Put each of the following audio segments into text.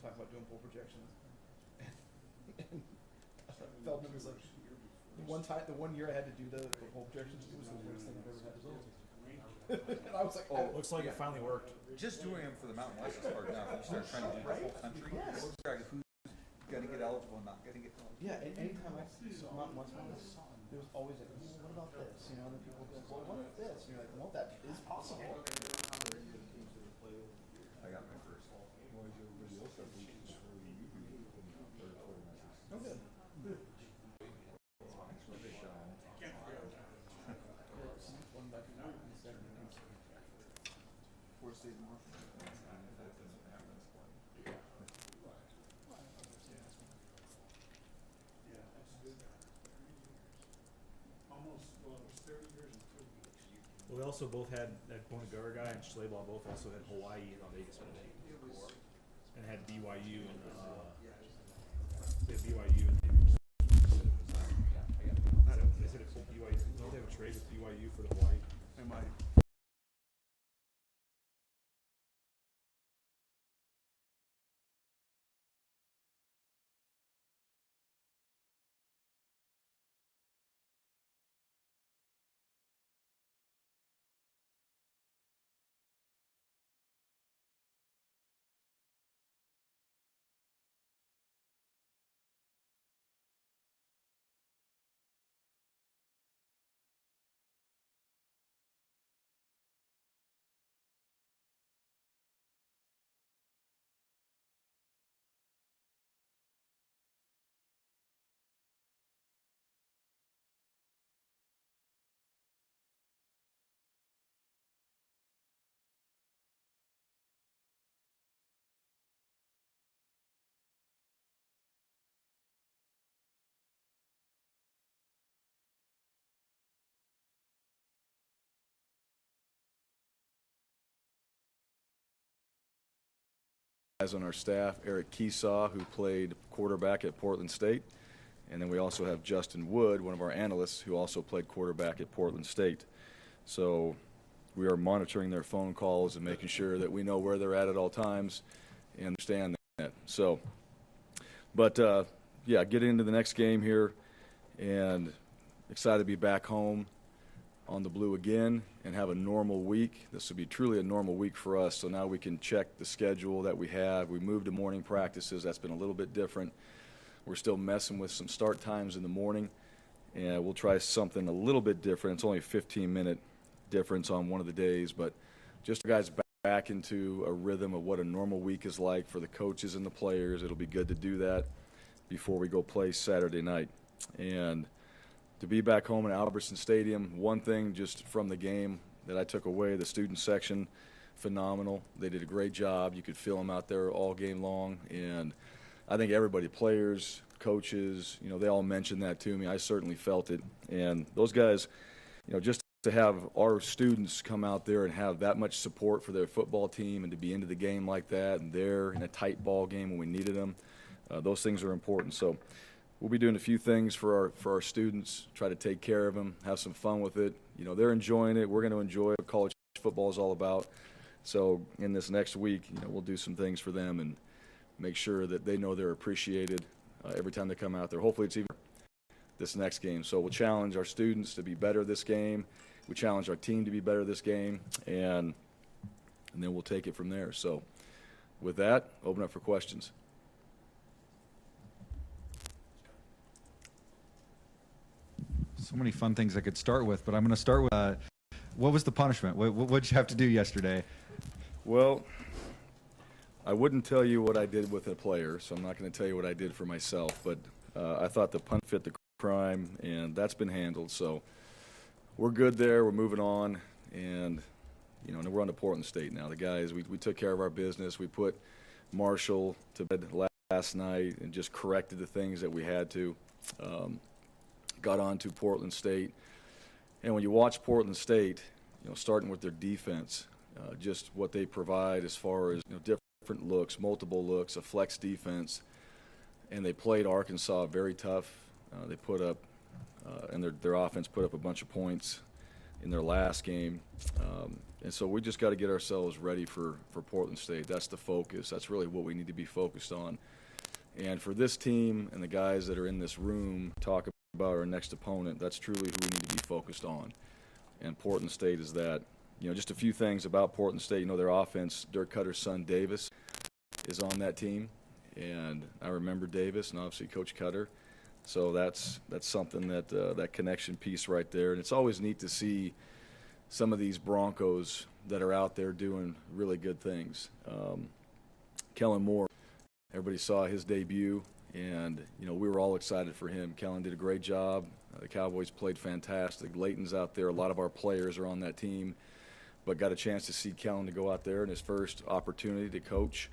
talking about doing poll projections. And Feldman was like, the 1 year I had to do the poll projections, it was the worst thing I've ever had to do. And I was like, oh, Looks like it finally worked. Just doing them for the Mountain West is hard enough. You start trying to do the whole country. Yes. Who's going to get eligible and not going to get eligible. yeah, and anytime I saw Mountain West one, there was always like, what about this? You know, and then people would be like, well, what if this? And you're like, well, that is possible. I got my first. Oh, good. Well, we also both had that Bonagura guy and Schlabach both also had Hawaii in Vegas and had BYU and they had BYU and they said it's BYU. Don't they have a trade with BYU for the Hawaii? They might. Guys on our staff, Eric Keesaw, who played quarterback at Portland State, and then we also have Justin Wood, one of our analysts, who also played quarterback at Portland State. So we are monitoring their phone calls and making sure that we know where they're at all times and understand that. So, but yeah, get into the next game here, and excited to be back home on the blue again and have a normal week. This will be truly a normal week for us, so now we can check the schedule that we have. We moved to morning practices. That's been a little bit different. We're still messing with some start times in the morning, and we'll try something a little bit different. It's only a 15-minute difference on one of the days, but just guys back into a rhythm of what a normal week is like for the coaches and the players. It'll be good to do that before we go play Saturday night. And to be back home in Albertsons Stadium, one thing just from the game that I took away, the student section, phenomenal. They did a great job. You could feel them out there all game long. And I think everybody, players, coaches, you know, they all mentioned that to me. I certainly felt it. And those guys, you know, just to have our students come out there and have that much support for their football team and to be into the game like that and they're in a tight ball game when we needed them, those things are important. So we'll be doing a few things for our students, try to take care of them, have some fun with it. You know, they're enjoying it. We're going to enjoy what college football is all about. So in this next week, you know, we'll do some things for them and make sure that they know they're appreciated every time they come out there. Hopefully it's even this next game. So we'll challenge our students to be better this game. We challenge our team to be better this game, and then we'll take it from there. So with that, open up for questions. So many fun things I could start with, but I'm going to start with what was the punishment? What did you have to do yesterday? Well, I wouldn't tell you what I did with a player, so I'm not going to tell you what I did for myself, but I thought the punt fit the crime, and that's been handled. So we're good there. We're moving on, and, you know, we're on to Portland State now. The guys, we took care of our business. We put Marshall to bed last night and just corrected the things that we had to. Got on to Portland State. And when you watch Portland State, you know, starting with their defense, just what they provide as far as, you know, different looks, multiple looks, a flex defense, and they played Arkansas very tough. They put up, and their offense put up a bunch of points. in their last game. And so we just got to get ourselves ready for Portland State. That's the focus. That's really what we need to be focused on. And for this team and the guys that are in this room talk about our next opponent, that's truly who we need to be focused on. And Portland State is that. You know, just a few things about Portland State. You know, their offense, Dirk Cutter's son Davis is on that team. And I remember Davis and obviously Coach Cutter. So that's something that that connection piece right there. And it's always neat to see some of these Broncos that are out there doing really good things. Kellen Moore, everybody saw his debut, and you know we were all excited for him. Kellen did a great job. The Cowboys played fantastic. Leighton's out there. A lot of our players are on that team, but got a chance to see Kellen to go out there in his first opportunity to coach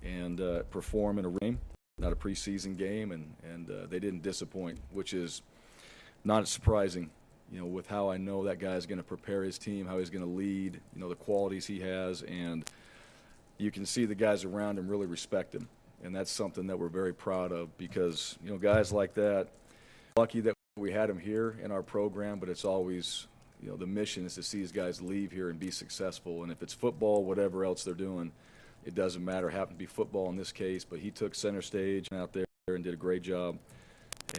and perform in a game, not a preseason game, and they didn't disappoint, which is not surprising. You know, with how I know that guy's going to prepare his team, how he's going to lead, you know, the qualities he has, and you can see the guys around him really respect him. And that's something that we're very proud of because, you know, guys like that, lucky that we had him here in our program, but it's always, you know, the mission is to see these guys leave here and be successful. And if it's football, whatever else they're doing, it doesn't matter. It happened to be football in this case, but he took center stage out there and did a great job.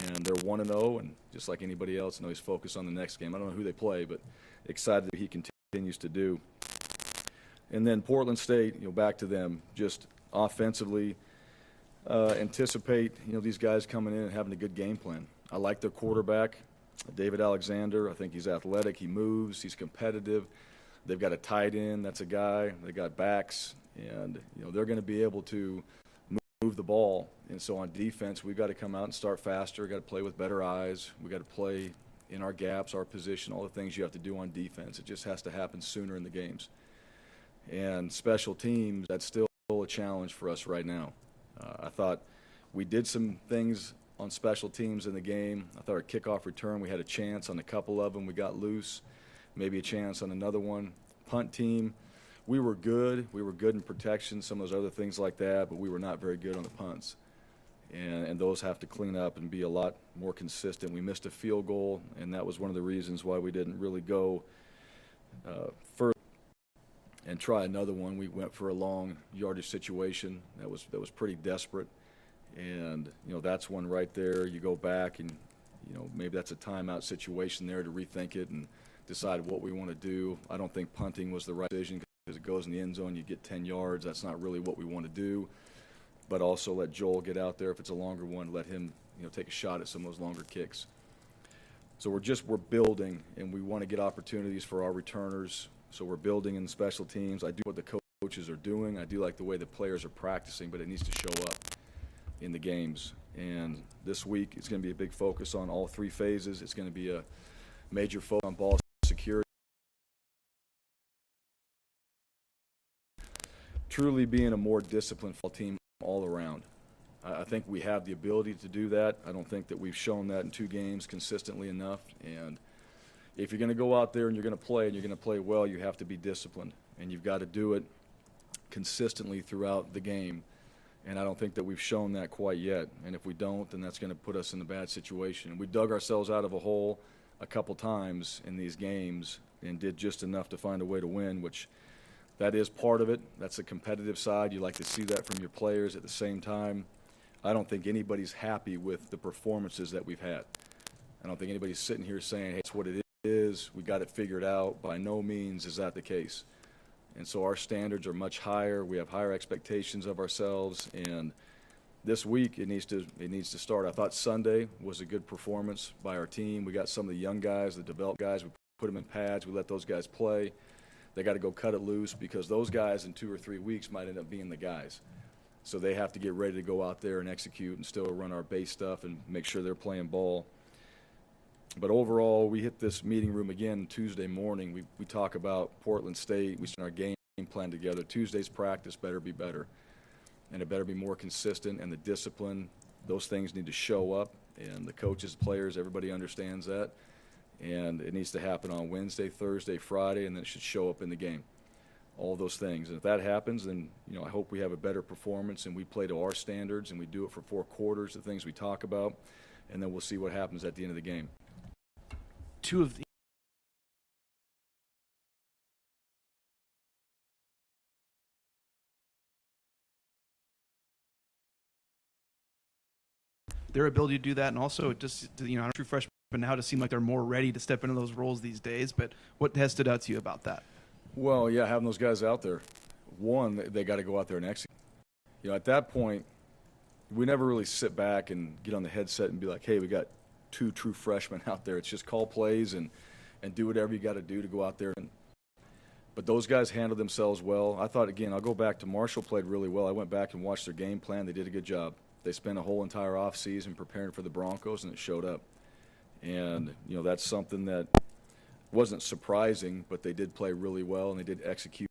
And they're 1-0, and just like anybody else, I know he's focused on the next game. I don't know who they play, but excited that he continues to do. And then Portland State, you know, back to them, just offensively anticipate, you know, these guys coming in and having a good game plan. I like their quarterback, David Alexander. I think he's athletic. He moves. He's competitive. They've got a tight end. That's a guy. They got backs, and you know they're going to be able to move the ball. And so on defense, we've got to come out and start faster. We've got to play with better eyes. We've got to play in our gaps, our position, all the things you have to do on defense. It just has to happen sooner in the games. And special teams, that's still a challenge for us right now. I thought we did some things on special teams in the game. I thought our kickoff return, we had a chance on a couple of them. We got loose, maybe a chance on another one. Punt team, we were good. We were good in protection, some of those other things like that, but we were not very good on the punts. And those have to clean up and be a lot more consistent. We missed a field goal, and that was one of the reasons why we didn't really go further and try another one. We went for a long yardage situation that was pretty desperate. And, you know, that's one right there. You go back and, you know, maybe that's a timeout situation there to rethink it and decide what we want to do. I don't think punting was the right decision because it goes in the end zone, you get 10 yards. That's not really what we want to do. But also let Joel get out there. If it's a longer one, let him, you know, take a shot at some of those longer kicks. So we're building, and we want to get opportunities for our returners. So we're building in special teams. I do what the coaches are doing. I do like the way the players are practicing, but it needs to show up in the games. And this week it's going to be a big focus on all three phases. It's going to be a major focus on ball security. Truly being a more disciplined team all around. I think we have the ability to do that. I don't think that we've shown that in 2 games consistently enough. And if you're going to go out there and you're going to play well, you have to be disciplined. And you've got to do it consistently throughout the game. And I don't think that we've shown that quite yet. And if we don't, then that's going to put us in a bad situation. And we dug ourselves out of a hole a couple times in these games and did just enough to find a way to win, which that is part of it. That's the competitive side. You like to see that from your players. At the same time, I don't think anybody's happy with the performances that we've had. I don't think anybody's sitting here saying, hey, it's what it is. We got it figured out. By no means is that the case. And so our standards are much higher. We have higher expectations of ourselves. And this week it needs to start. I thought Sunday was a good performance by our team. We got some of the young guys, the developed guys. We put them in pads. We let those guys play. They got to go cut it loose because those guys in 2 or 3 weeks might end up being the guys. So they have to get ready to go out there and execute and still run our base stuff and make sure they're playing ball. But overall, we hit this meeting room again Tuesday morning. We talk about Portland State. We start our game plan together. Tuesday's practice better be better, and it better be more consistent. And the discipline, those things need to show up. And the coaches, players, everybody understands that. And it needs to happen on Wednesday, Thursday, Friday, and then it should show up in the game. All those things. And if that happens, then I hope we have a better performance and we play to our standards and we do it for 4 quarters, the things we talk about, and then we'll see what happens at the end of the game. 2 of the their ability to do that, and also just, true freshmen now to seem like they're more ready to step into those roles these days. But what has stood out to you about that? Well, yeah, having those guys out there, one, they got to go out there and execute. At that point, we never really sit back and get on the headset and be like, hey, we got 2 true freshmen out there. It's just call plays and do whatever you got to do to go out there. But those guys handled themselves well. I thought, again, I'll go back to Marshall played really well. I went back and watched their game plan. They did a good job. They spent a whole entire offseason preparing for the Broncos, and it showed up. And, that's something that wasn't surprising, but they did play really well, and they did execute.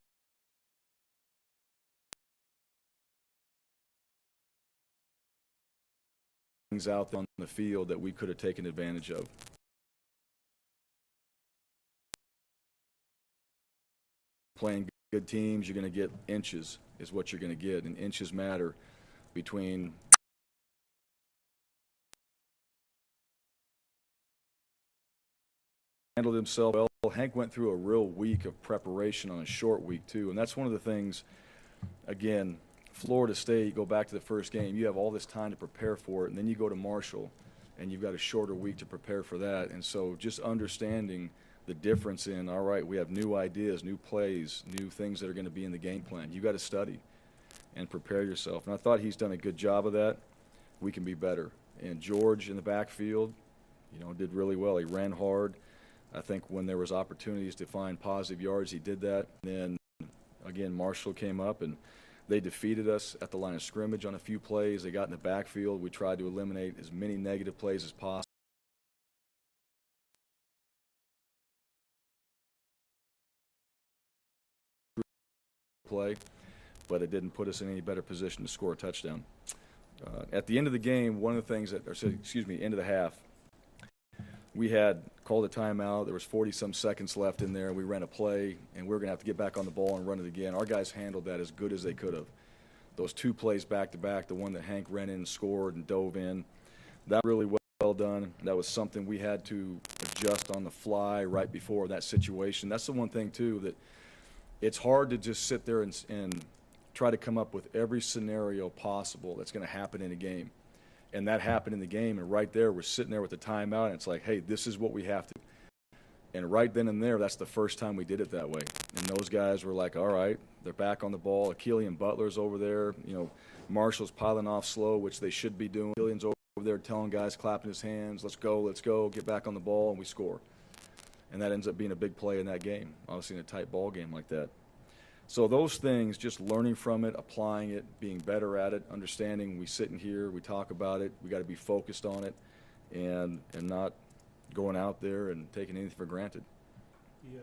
Things out on the field that we could have taken advantage of. Playing good teams, you're going to get inches is what you're going to get, and inches matter between handled himself well. Hank went through a real week of preparation on a short week too, and that's one of the things, again, Florida State, go back to the first game, you have all this time to prepare for it, and then you go to Marshall and you've got a shorter week to prepare for that. And so just understanding the difference in, all right, we have new ideas, new plays, new things that are going to be in the game plan. You got to study and prepare yourself. And I thought he's done a good job of that. We can be better. And George in the backfield, did really well. He ran hard. I think when there was opportunities to find positive yards, he did that. And then, again, Marshall came up and they defeated us at the line of scrimmage on a few plays. They got in the backfield. We tried to eliminate as many negative plays as possible. Play, but it didn't put us in any better position to score a touchdown. At the end of the game, one of the things end of the half, we had called a timeout. There was 40-some seconds left in there. We ran a play, and we were going to have to get back on the ball and run it again. Our guys handled that as good as they could have. Those 2 plays back-to-back, the one that Hank ran in and scored and dove in, that really well done. That was something we had to adjust on the fly right before that situation. That's the one thing, too, that it's hard to just sit there and try to come up with every scenario possible that's going to happen in a game. And that happened in the game, and right there, we're sitting there with the timeout, and it's like, hey, this is what we have to do. And right then and there, that's the first time we did it that way. And those guys were like, all right, they're back on the ball. Achillian Butler's over there. Marshall's piling off slow, which they should be doing. Achillian's over there telling guys, clapping his hands, let's go, get back on the ball, and we score. And that ends up being a big play in that game, obviously in a tight ball game like that. So those things, just learning from it, applying it, being better at it, understanding we sit in here, we talk about it, we got to be focused on it, and not going out there and taking anything for granted. You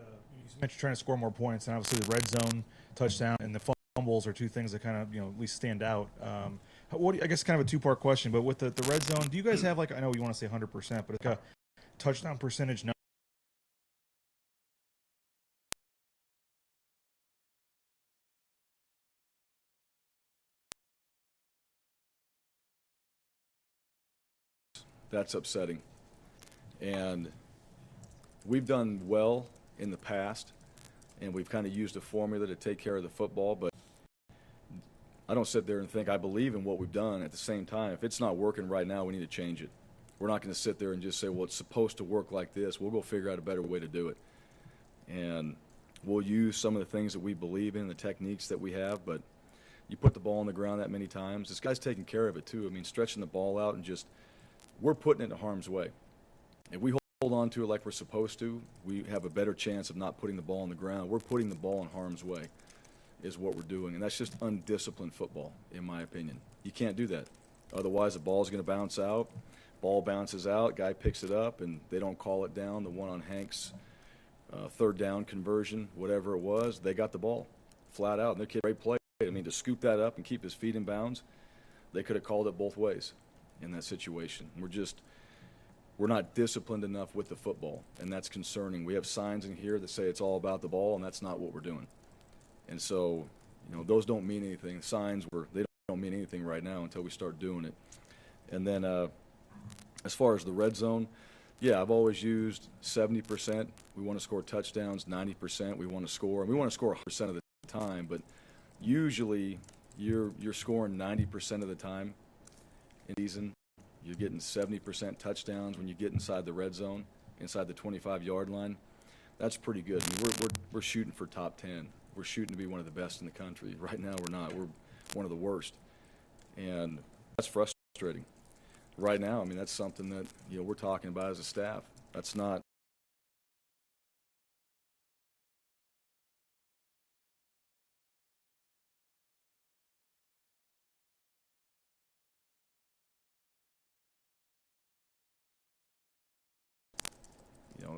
mentioned trying to score more points, and obviously the red zone touchdown and the fumbles are 2 things that kind of at least stand out. I guess kind of a 2-part question, but with the red zone, do you guys have I know you want to say 100%, but it's like a touchdown percentage number? That's upsetting. And we've done well in the past, and we've kind of used a formula to take care of the football, but I don't sit there and think I believe in what we've done. At the same time, if it's not working right now, we need to change it. We're not going to sit there and just say, well, it's supposed to work like this. We'll go figure out a better way to do it. And we'll use some of the things that we believe in, the techniques that we have, but you put the ball on the ground that many times. This guy's taking care of it too. I mean, stretching the ball out and just we're putting it in harm's way. If we hold on to it like we're supposed to, we have a better chance of not putting the ball on the ground. We're putting the ball in harm's way is what we're doing, and that's just undisciplined football, in my opinion. You can't do that. Otherwise, the ball's going to bounce out. Ball bounces out, guy picks it up, and they don't call it down. The one on Hank's 3rd down conversion, whatever it was, they got the ball flat out, and their kid great play. I mean, to scoop that up and keep his feet in bounds, they could have called it both ways in that situation. We're not disciplined enough with the football, and that's concerning. We have signs in here that say it's all about the ball, and that's not what we're doing. And so, those don't mean anything. Signs, they don't mean anything right now until we start doing it. And then as far as the red zone, yeah, I've always used 70%. We want to score touchdowns, 90% we want to score. And we want to score 100% of the time, but usually you're scoring 90% of the time in season. You're getting 70% touchdowns when you get inside the red zone, inside the 25-yard line. That's pretty good. I mean, we're shooting for top 10. We're shooting to be one of the best in the country. Right now we're not. We're one of the worst. And that's frustrating. Right now, I mean, that's something that, you know, we're talking about as a staff. That's not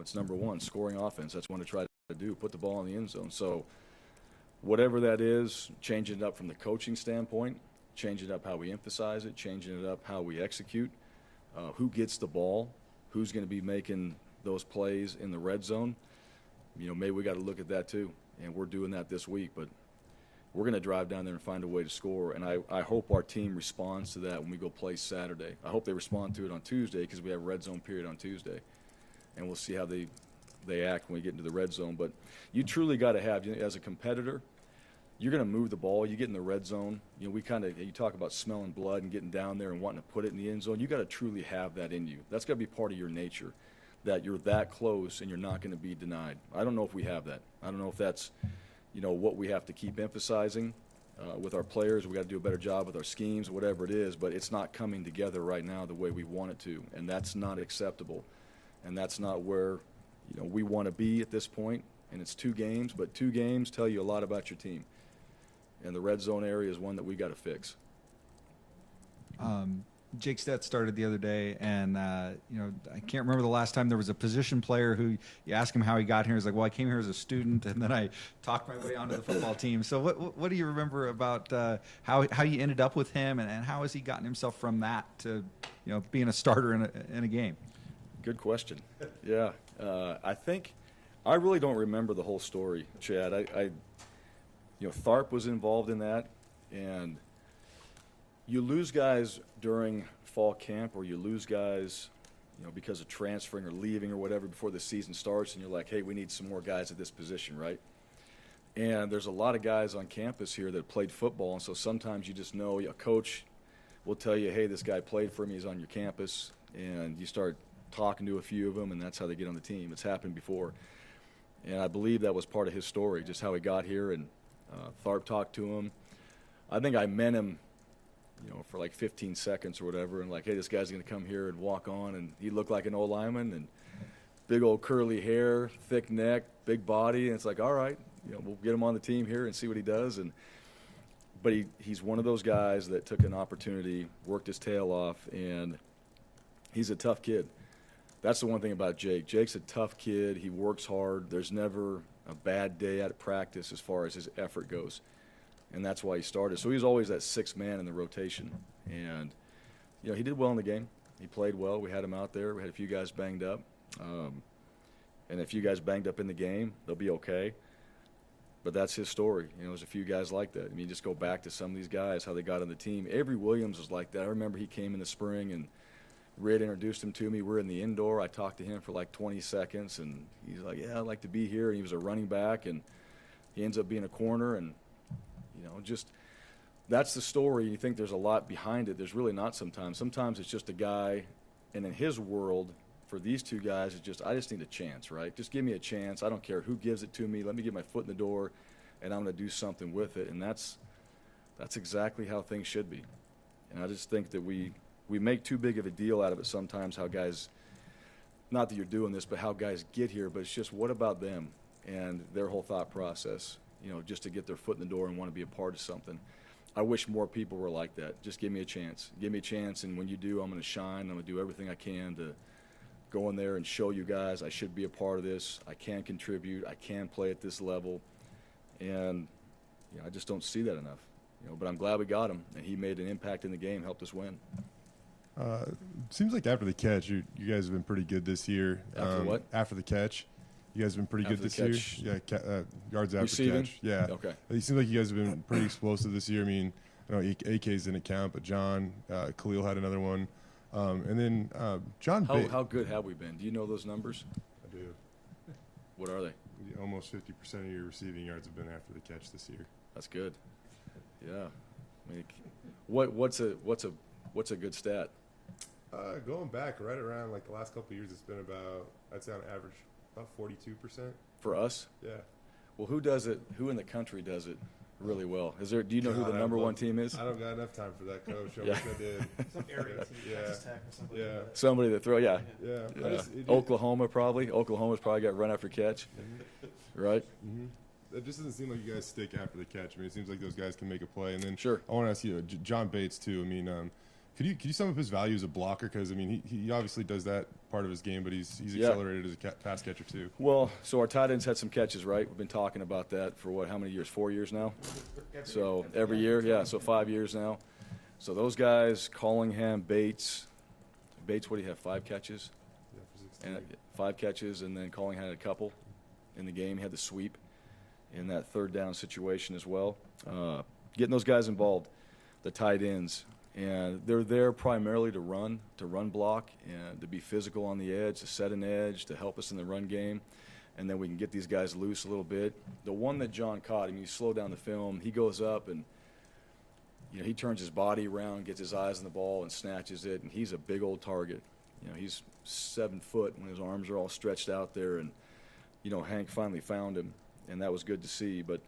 it's number one, scoring offense. That's what to try to do, put the ball in the end zone. So whatever that is, changing it up from the coaching standpoint, changing it up how we emphasize it, changing it up how we execute, who gets the ball, who's going to be making those plays in the red zone. You know, maybe we got to look at that too, and we're doing that this week. But we're going to drive down there and find a way to score, and I hope our team responds to that when we go play Saturday. I hope they respond to it on Tuesday because we have red zone period on Tuesday. And we'll see how they act when we get into the red zone. But you truly got to have, as a competitor, you're going to move the ball. You get in the red zone. You know, you talk about smelling blood and getting down there and wanting to put it in the end zone. You got to truly have that in you. That's got to be part of your nature, that you're that close and you're not going to be denied. I don't know if we have that. I don't know if that's, you know, what we have to keep emphasizing with our players. We got to do a better job with our schemes, whatever it is. But it's not coming together right now the way we want it to, and that's not acceptable. And that's not where, you know, we want to be at this point. And it's 2 games, but 2 games tell you a lot about your team. And the red zone area is one that we got to fix. Jake Stett started the other day, and you know, I can't remember the last time there was a position player who you ask him how he got here. He's like, "Well, I came here as a student, and then I talked my way onto the football team." So, what do you remember about how you ended up with him, and how has he gotten himself from that to, you know, being a starter in a game? Good question. Yeah. I think I really don't remember the whole story, Chad. Tharp was involved in that, and you lose guys during fall camp, or you lose guys, you know, because of transferring or leaving or whatever before the season starts, and you're like, hey, we need some more guys at this position, right? And there's a lot of guys on campus here that played football, and so sometimes you just know a coach will tell you, hey, this guy played for me, he's on your campus, and you start talking to a few of them, and that's how they get on the team. It's happened before. And I believe that was part of his story, just how he got here, and Tharp talked to him. I think I met him, you know, for like 15 seconds or whatever, and like, hey, this guy's going to come here and walk on, and he looked like an old lineman, and big old curly hair, thick neck, big body, and it's like, all right, you know, we'll get him on the team here and see what he does. But he's one of those guys that took an opportunity, worked his tail off, and he's a tough kid. That's the one thing about Jake. Jake's a tough kid. He works hard. There's never a bad day at practice as far as his effort goes. And that's why he started. So he was always that 6th man in the rotation. And, you know, he did well in the game. He played well. We had him out there. We had a few guys banged up. And a few guys banged up in the game, they'll be okay. But that's his story. You know, there's a few guys like that. I mean, just go back to some of these guys, how they got on the team. Avery Williams was like that. I remember he came in the spring, and Red introduced him to me. We're in the indoor. I talked to him for like 20 seconds, and he's like, yeah, I'd like to be here. And he was a running back, and he ends up being a corner. And, you know, just that's the story. You think there's a lot behind it. There's really not sometimes. Sometimes it's just a guy, and in his world, for these 2 guys, it's just, I just need a chance, right? Just give me a chance. I don't care who gives it to me. Let me get my foot in the door, and I'm going to do something with it. And that's exactly how things should be. And I just think that we make too big of a deal out of it sometimes, how guys, not that you're doing this, but how guys get here, but it's just what about them and their whole thought process, you know, just to get their foot in the door and want to be a part of something. I wish more people were like that. Just give me a chance. Give me a chance, and when you do, I'm going to shine. I'm going to do everything I can to go in there and show you guys I should be a part of this. I can contribute. I can play at this level. And, you know, I just don't see that enough. You know, but I'm glad we got him, and he made an impact in the game, helped us win. Seems like after the catch, you guys have been pretty good this year. After what? After the catch. You guys have been pretty After good this catch. year. Yeah, yards after Receiving? catch. Yeah. Okay. It seems like you guys have been pretty explosive this year. I mean, I know AK's didn't count, but John, Khalil had another one. And then John How good have we been? Do you know those numbers? I do. What are they? Almost 50% of your receiving yards have been after the catch this year. That's good. Yeah. I mean, what's a good stat? Going back right around like the last couple of years, it's been about, I'd say on average, about 42%. For us? Yeah. Well, who does it? Who in the country does it really well? Is there? Do you know who God, the number one team is? I don't got enough time for that, Coach. I Yeah. wish I did. Some area team, Yeah. Texas Tech or something. Yeah. Like that. Somebody that throw, yeah. Yeah. Yeah. Oklahoma probably. Oklahoma's probably got run after catch, right? It just doesn't seem like you guys stick after the catch. I mean, it seems like those guys can make a play. And then Sure. I want to ask you, John Bates too. I mean, could you sum up his value as a blocker? Because I mean, he obviously does that part of his game, but he's Yeah. accelerated as a pass catcher too. Well, so our tight ends had some catches, right? We've been talking about that for what? How many years? 4 years now. So every year, yeah. So 5 years now. So those guys, Collingham, Bates. Bates, what do you have? 5 catches, Yeah, for 16. and 5 catches, and then Collingham had a couple in the game. He had the sweep in that third down situation as well. Getting those guys involved, the tight ends, and they're there primarily to run block, and to be physical on the edge, to set an edge, to help us in the run game, and then we can get these guys loose a little bit. The one that John caught, I mean, you slow down the film, he goes up and he turns his body around, gets his eyes on the ball, and snatches it, and he's a big old target. He's 7 foot when his arms are all stretched out there, and Hank finally found him, and that was good to see. But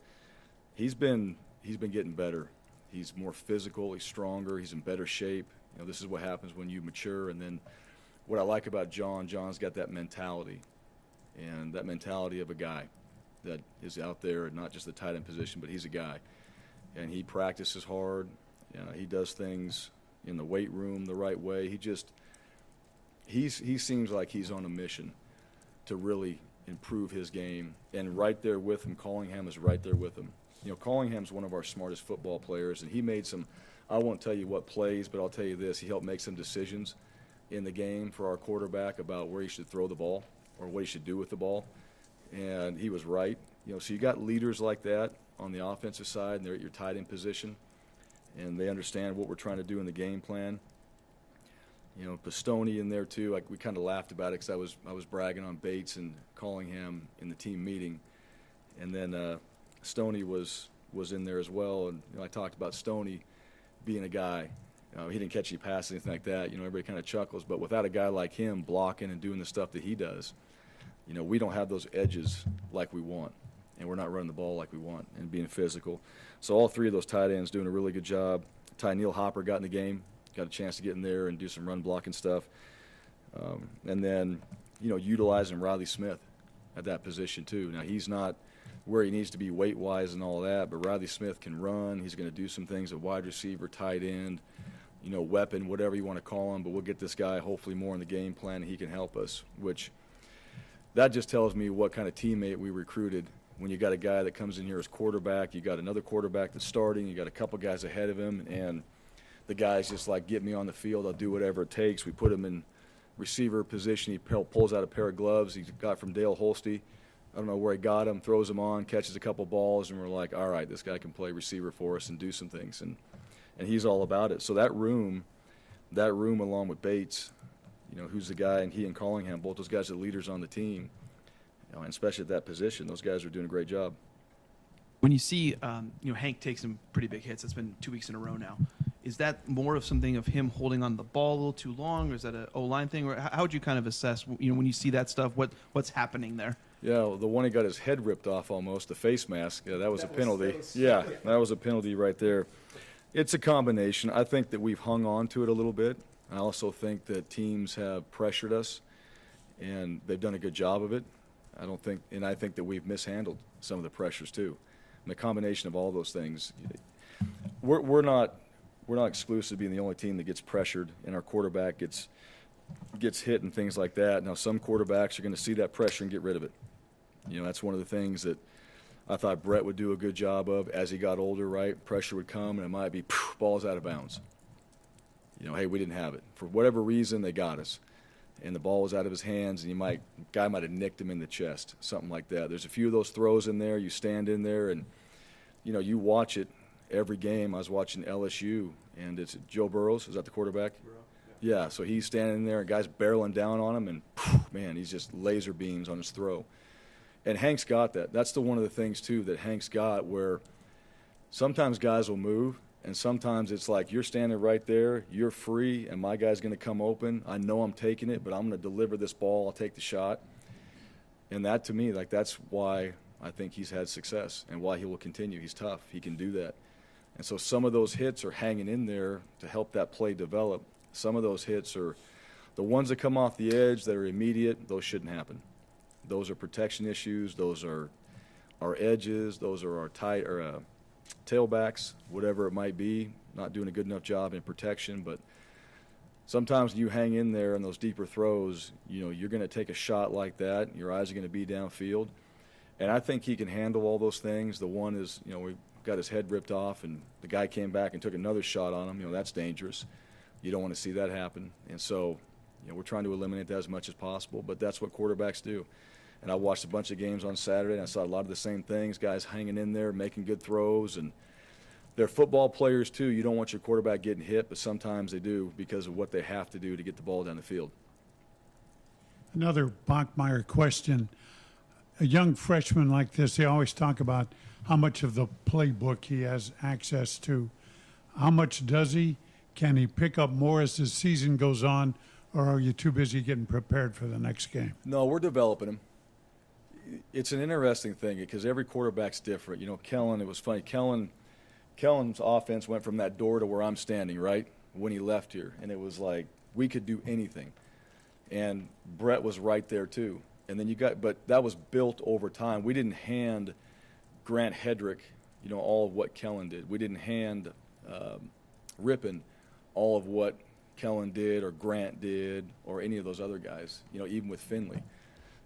he's been getting better. He's more physical. He's stronger. He's in better shape. This is what happens when you mature. And then what I like about John's got that mentality, and that mentality of a guy that is out there, and not just the tight end position, but he's a guy. And he practices hard. He does things in the weight room the right way. He seems like he's on a mission to really improve his game. And right there with him, Collingham is right there with him. Collingham's one of our smartest football players, and he made some, I won't tell you what plays, but I'll tell you this, he helped make some decisions in the game for our quarterback about where he should throw the ball or what he should do with the ball, and he was right. So you got leaders like that on the offensive side, and they're at your tight end position, and they understand what we're trying to do in the game plan. Pistone in there too. We kind of laughed about it because I was bragging on Bates and Collingham in the team meeting, and then Stoney was in there as well, and I talked about Stoney being a guy. He didn't catch any passes, anything like that. Everybody kind of chuckles, but without a guy like him blocking and doing the stuff that he does, we don't have those edges like we want, and we're not running the ball like we want and being physical. So all 3 of those tight ends doing a really good job. Neil Hopper got in the game, got a chance to get in there and do some run blocking stuff, and then utilizing Riley Smith at that position too. Now he's not where he needs to be weight-wise and all that, but Riley Smith can run. He's going to do some things at wide receiver, tight end, weapon, whatever you want to call him, but we'll get this guy hopefully more in the game plan, and he can help us, which that just tells me what kind of teammate we recruited. When you got a guy that comes in here as quarterback, you got another quarterback that's starting, you got a couple guys ahead of him, and the guy's just like, get me on the field, I'll do whatever it takes. We put him in receiver position. He pulls out a pair of gloves he got from Dale Holste. I don't know where he got them, throws them on, catches a couple balls, and we're like, all right, this guy can play receiver for us and do some things. And he's all about it. So that room along with Bates, who's the guy, and he and Collingham, both those guys are the leaders on the team, and especially at that position, those guys are doing a great job. When you see, Hank take some pretty big hits, it's been 2 weeks in a row now. Is that more of something of him holding on the ball a little too long, or is that an O-line thing? Or how would you kind of assess, when you see that stuff, what's happening there? Yeah, the one he got his head ripped off almost, the face mask, that was a penalty. Yeah. That was a penalty right there. It's a combination. I think that we've hung on to it a little bit. I also think that teams have pressured us, and they've done a good job of it. I think that we've mishandled some of the pressures too. And the combination of all those things, we're not exclusive to being the only team that gets pressured, and our quarterback gets hit and things like that. Now, some quarterbacks are going to see that pressure and get rid of it. That's one of the things that I thought Brett would do a good job of as he got older, right? Pressure would come, and it might be, ball's out of bounds. Hey, we didn't have it. For whatever reason, they got us. And the ball was out of his hands, and guy might have nicked him in the chest, something like that. There's a few of those throws in there. You stand in there, and, you watch it every game. I was watching LSU, and it's Joe Burrows. Is that the quarterback? Yeah, so he's standing there, and guys barreling down on him, and, man, he's just laser beams on his throw. And Hank's got that. That's one of the things, too, that Hank's got, where sometimes guys will move, And sometimes it's like you're standing right there, you're free, and my guy's going to come open. I know I'm taking it, but I'm going to deliver this ball. I'll take the shot. And that, to me, like, that's why I think he's had success and why he will continue. He's tough. He can do that. And so some of those hits are hanging in there to help that play develop. Some of those hits are the ones that come off the edge that are immediate. Those shouldn't happen. Those are protection issues. Those are our edges. Those are our tailbacks, whatever it might be. Not doing a good enough job in protection. But sometimes you hang in there in those deeper throws, you know, you're going to take a shot like that. Your eyes are going to be downfield. And I think he can handle all those things. The one is, you know, we got his head ripped off, and the guy came back and took another shot on him. You know, that's dangerous. You don't want to see that happen. And so, you know, we're trying to eliminate that as much as possible, but that's what quarterbacks do. And I watched a bunch of games on Saturday, and I saw a lot of the same things, guys hanging in there, making good throws. And they're football players, too. You don't want your quarterback getting hit, but sometimes they do because of what they have to do to get the ball down the field. Another Bachmeyer question. A young freshman like this, they always talk about how much of the playbook he has access to. How much does he? Can he pick up more as the season goes on, or are you too busy getting prepared for the next game? No, we're developing him. It's an interesting thing because every quarterback's different. You know, Kellen, it was funny. Kellen's offense went from that door to where I'm standing, right, when he left here. And it was like we could do anything. And Brett was right there, too. And then but that was built over time. We didn't hand Grant Hedrick, you know, all of what Kellen did. We didn't hand Rippon all of what Kellen did or Grant did or any of those other guys, you know, even with Finley.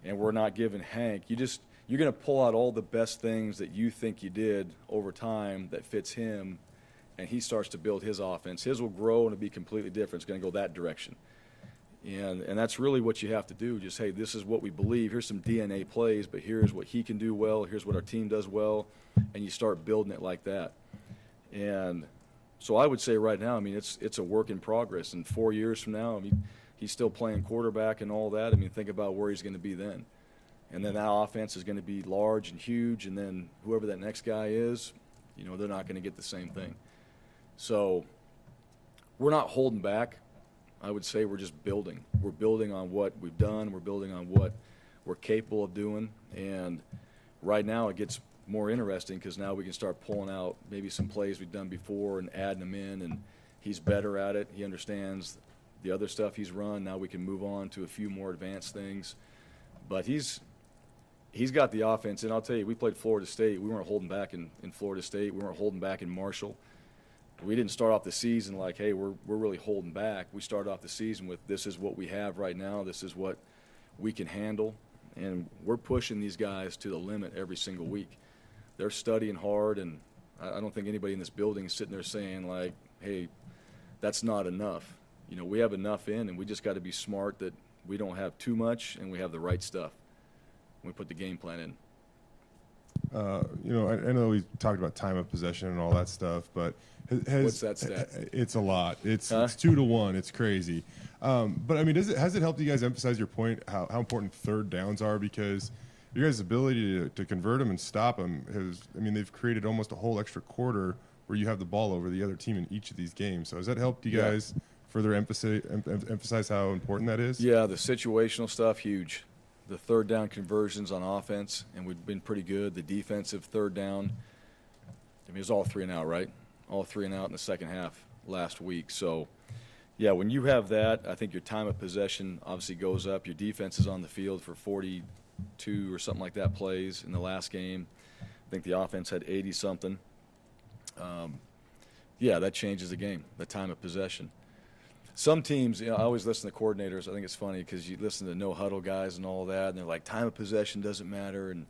And we're not giving Hank. You're going to pull out all the best things that you think you did over time that fits him, and he starts to build his offense. His will grow and it'll be completely different. It's going to go that direction. And that's really what you have to do. Just, hey, this is what we believe. Here's some DNA plays, but here's what he can do well. Here's what our team does well. And you start building it like that. And so I would say right now, I mean, it's a work in progress. And 4 years from now, I mean, he's still playing quarterback and all that. I mean, think about where he's going to be then. And then that offense is going to be large and huge. And then whoever that next guy is, you know, they're not going to get the same thing. So we're not holding back. I would say we're just building. We're building on what we've done. We're building on what we're capable of doing. And right now it gets more interesting because now we can start pulling out maybe some plays we've done before and adding them in. And he's better at it. He understands the other stuff he's run. Now we can move on to a few more advanced things. But he's got the offense. And I'll tell you, we played Florida State. We weren't holding back in Florida State. We weren't holding back in Marshall. We didn't start off the season like, hey, we're really holding back. We started off the season with this is what we have right now. This is what we can handle. And we're pushing these guys to the limit every single week. They're studying hard, and I don't think anybody in this building is sitting there saying, like, hey, that's not enough. You know, we have enough in, and we just got to be smart that we don't have too much and we have the right stuff. We put the game plan in. You know, I know we talked about time of possession and all that stuff, but what's that stat? It's a lot. It's 2-1. It's crazy. But I mean, has it helped you guys emphasize your point how important third downs are? Because your guys' ability to convert them and stop them they've created almost a whole extra quarter where you have the ball over the other team in each of these games. So has that helped you guys further emphasize how important that is? Yeah, the situational stuff, huge. The third down conversions on offense, and we've been pretty good. The defensive third down, I mean, it was all 3 and out, right? All 3 and out in the second half last week. So, yeah, when you have that, I think your time of possession obviously goes up. Your defense is on the field for 42 or something like that plays in the last game. I think the offense had 80-something. Yeah, that changes the game, the time of possession. Some teams, you know, I always listen to coordinators. I think it's funny because you listen to no-huddle guys and all that, and they're like, time of possession doesn't matter. And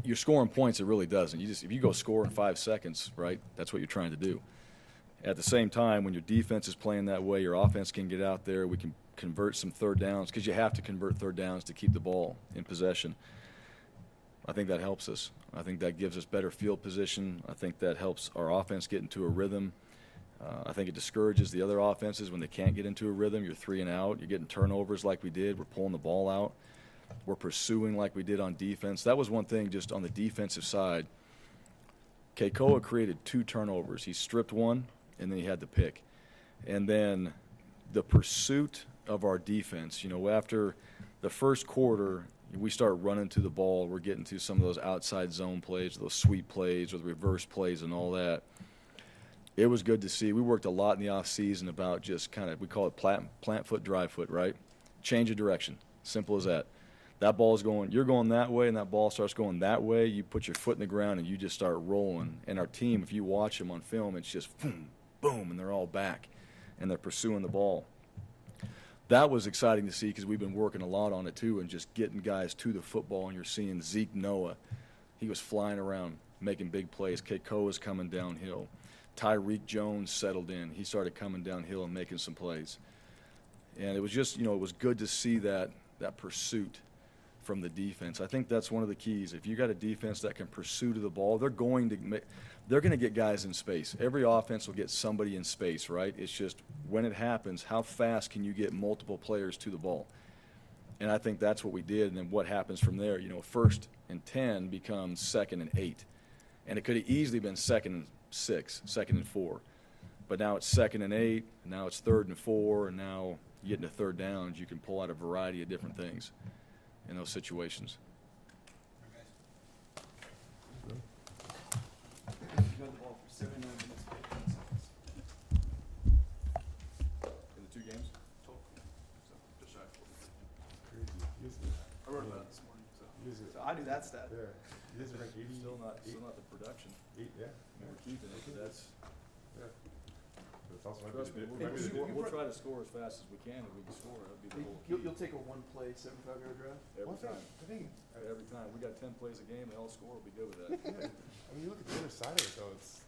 you're scoring points, it really doesn't. If you go score in 5 seconds, right, that's what you're trying to do. At the same time, when your defense is playing that way, your offense can get out there. We can convert some third downs because you have to convert third downs to keep the ball in possession. I think that helps us. I think that gives us better field position. I think that helps our offense get into a rhythm. I think it discourages the other offenses when they can't get into a rhythm. You're 3 and out. You're getting turnovers like we did. We're pulling the ball out. We're pursuing like we did on defense. That was one thing just on the defensive side. Keikoa created 2 turnovers. He stripped one, and then he had the pick. And then the pursuit of our defense, after the first quarter, we start running to the ball. We're getting to some of those outside zone plays, those sweep plays, or the reverse plays and all that. It was good to see. We worked a lot in the offseason about just kind of, we call it plant foot, dry foot, right? Change of direction. Simple as that. That ball's going, you're going that way, and that ball starts going that way. You put your foot in the ground, and you just start rolling. And our team, if you watch them on film, it's just boom, boom, and they're all back, and they're pursuing the ball. That was exciting to see because we've been working a lot on it too, and just getting guys to the football. And you're seeing Zeke Noah. He was flying around, making big plays. Keikoa was coming downhill. Tyreek Jones settled in. He started coming downhill and making some plays. And it was just, it was good to see that pursuit from the defense. I think that's one of the keys. If you got a defense that can pursue to the ball, they're going to get guys in space. Every offense will get somebody in space, right? It's just when it happens, how fast can you get multiple players to the ball? And I think that's what we did. And then what happens from there, 1st and 10 becomes 2nd and 8. And it could have easily been 2nd and 6, 2nd and 4. But now it's 2nd and 8, and now it's 3rd and 4, and now you get into 3rd downs. You can pull out a variety of different things in those situations. You had the ball for 79 minutes, 15 seconds. In the 2 games? Total. So, just shy of 40. Crazy. I wrote about it this morning, so I knew that stat. Yeah. You guys are ranked 80. Still not the production. 8, yeah. We're keeping it, but that's. Yeah. But it's also Trust me, we'll try to score as fast as we can. If we can score, that'll be the whole key. You'll take a 1-play, 75-yard drive? Every time. I Every time. We got 10 plays a game, they all score, we'll be good with that. yeah. I mean, you look at the other side of it, though. It's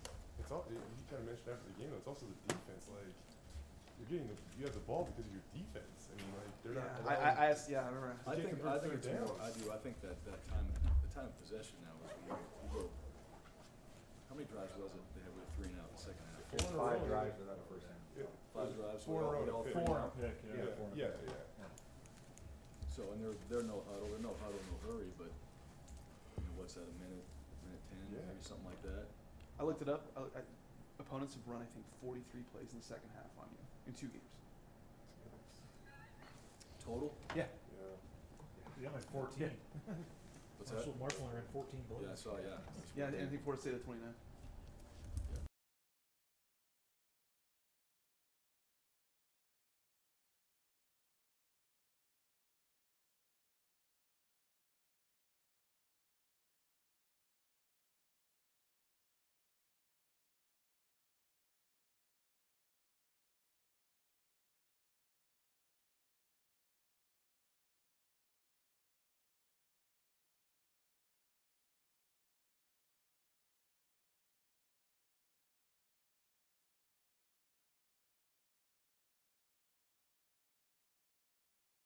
all you kind of mentioned after the game. Though, it's also the defense. Like you have the ball because of your defense. I mean, like they're not. I remember. I think it's third more. downs. I think that the time of possession now is we go. How many drives was it they had with 3 and out in the second half? 5 drives without a first down. Yeah. 5 drives. 4 in a row. We all to 3 pick. and out. Yeah. So and they're no huddle, no hurry, but what's that? A minute 10, Yeah. maybe something like that. I looked it up. Opponents have run, I think, 43 plays in the second half on you in 2 games. Total? Yeah. Yeah, like 14. What's that? Marshall ran 14 plays. Yeah, I saw. Yeah. Yeah, I think Florida State at 29.